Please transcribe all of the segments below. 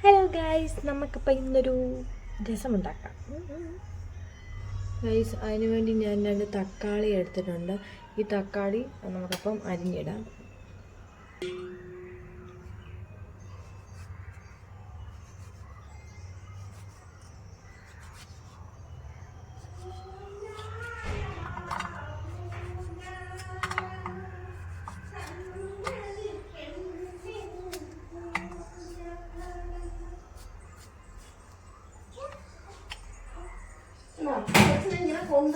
Hello guys, നമുക്കിപ്പോൾ ഇന്നൊരു രസമുണ്ടാക്കാം. Guys, അതിന് വേണ്ടി ഞാൻ 2 തക്കാളി എടുത്തിട്ടുണ്ട്. ഈ തക്കാളി നമുക്കപ്പം അരിഞ്ഞിടാം.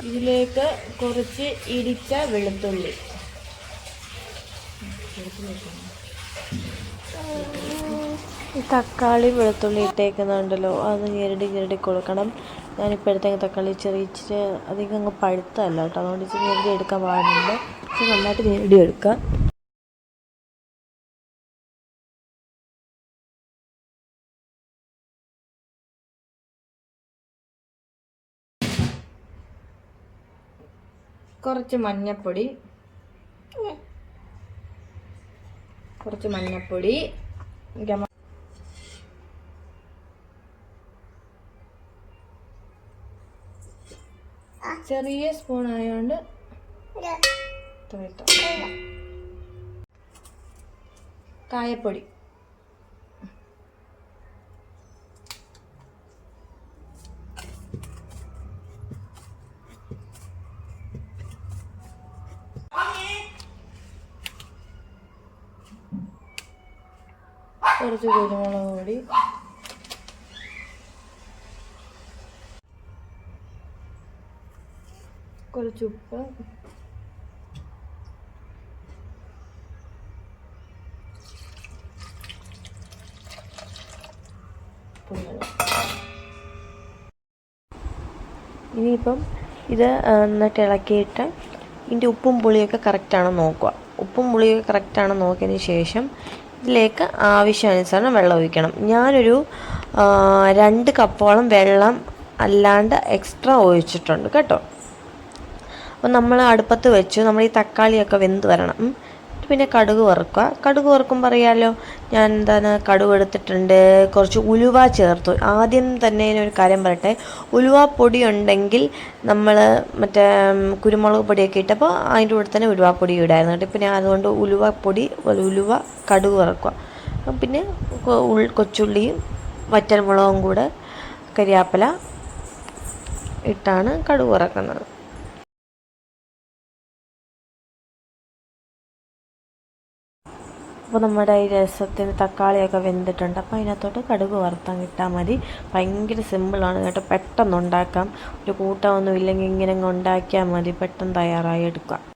ഇതിലേക്ക് കുറച്ച് ഇടിച്ച വെളുത്തുള്ളി, ഈ തക്കാളി വെളുത്തുള്ളി ഇട്ടേക്കുന്നുണ്ടല്ലോ, അത് ഞെരടി കൊടുക്കണം. ഞാനിപ്പോൾ എടുത്തേക്ക് തക്കാളി ഇച്ചിരി അധികം അങ്ങ് പഴുത്തല്ല കേട്ടോ, അതുകൊണ്ട് ഇച്ചിരി ഞെരടി എടുക്കാൻ പാടുണ്ട്. പക്ഷെ നന്നായിട്ട് ഞെരടി എടുക്കുക. കുറച്ച് മഞ്ഞപ്പൊടി, ചെറിയ സ്പൂൺ ആയതുകൊണ്ട് കായപ്പൊടി, കുറച്ച് കുരുമുളക് പൊടി, കുറച്ച് ഉപ്പ്, ഇനിയിപ്പം ഇത് നന്നായിട്ട് ഇളക്കിയിട്ട് ഇതിൻ്റെ ഉപ്പും പുളിയൊക്കെ കറക്റ്റാണോ നോക്കുക. ഉപ്പും പുളിയൊക്കെ കറക്റ്റാണോ നോക്കിയതിന് ശേഷം ഇതിലേക്ക് ആവശ്യാനുസരണം വെള്ളം ഒഴിക്കണം. ഞാനൊരു 2 കപ്പോളം വെള്ളം അല്ലാണ്ട് എക്സ്ട്രാ ഒഴിച്ചിട്ടുണ്ട് കേട്ടോ. അപ്പോൾ നമ്മൾ അടുപ്പത്ത് വെച്ച് നമ്മൾ ഈ തക്കാളിയൊക്കെ വെന്ത് വരണം. പിന്നെ കടുക് വറുക്കുമ്പോൾ അറിയാമല്ലോ, ഞാൻ കടുക് എടുത്തിട്ടുണ്ട്. കുറച്ച് ഉലുവ ചേർത്തു. ആദ്യം തന്നെ ഒരു കാര്യം പറയട്ടെ, ഉലുവ പൊടി ഉണ്ടെങ്കിൽ നമ്മൾ മറ്റേ കുരുമുളക് പൊടിയൊക്കെ ഇട്ടപ്പോൾ അതിൻ്റെ കൂടെ തന്നെ ഉലുവപ്പൊടി ഇടായിരുന്നു കേട്ടോ. പിന്നെ അതുകൊണ്ട് ഉലുവ കടുക് വറുക്കുക. പിന്നെ കൊച്ചുള്ളിയും വറ്റൽമുളകും കൂടെ കരിയാപ്പില ഇട്ടാണ് കടുക് വറക്കുന്നത്. അപ്പോൾ നമ്മുടെ ഈ രസത്തിന് തക്കാളിയൊക്കെ വെന്തിട്ടുണ്ട്. അപ്പോൾ അതിനകത്തോട്ട് കടുക് വറുത്താൻ ഇട്ടാൽ മതി. ഭയങ്കര സിമ്പിളാണ് കേട്ടോ, പെട്ടെന്ന് ഉണ്ടാക്കാം. ഒരു കൂട്ടമൊന്നും ഇല്ലെങ്കിൽ ഇങ്ങനെ ഉണ്ടാക്കിയാൽ മതി, പെട്ടെന്ന് തയ്യാറായി എടുക്കാം.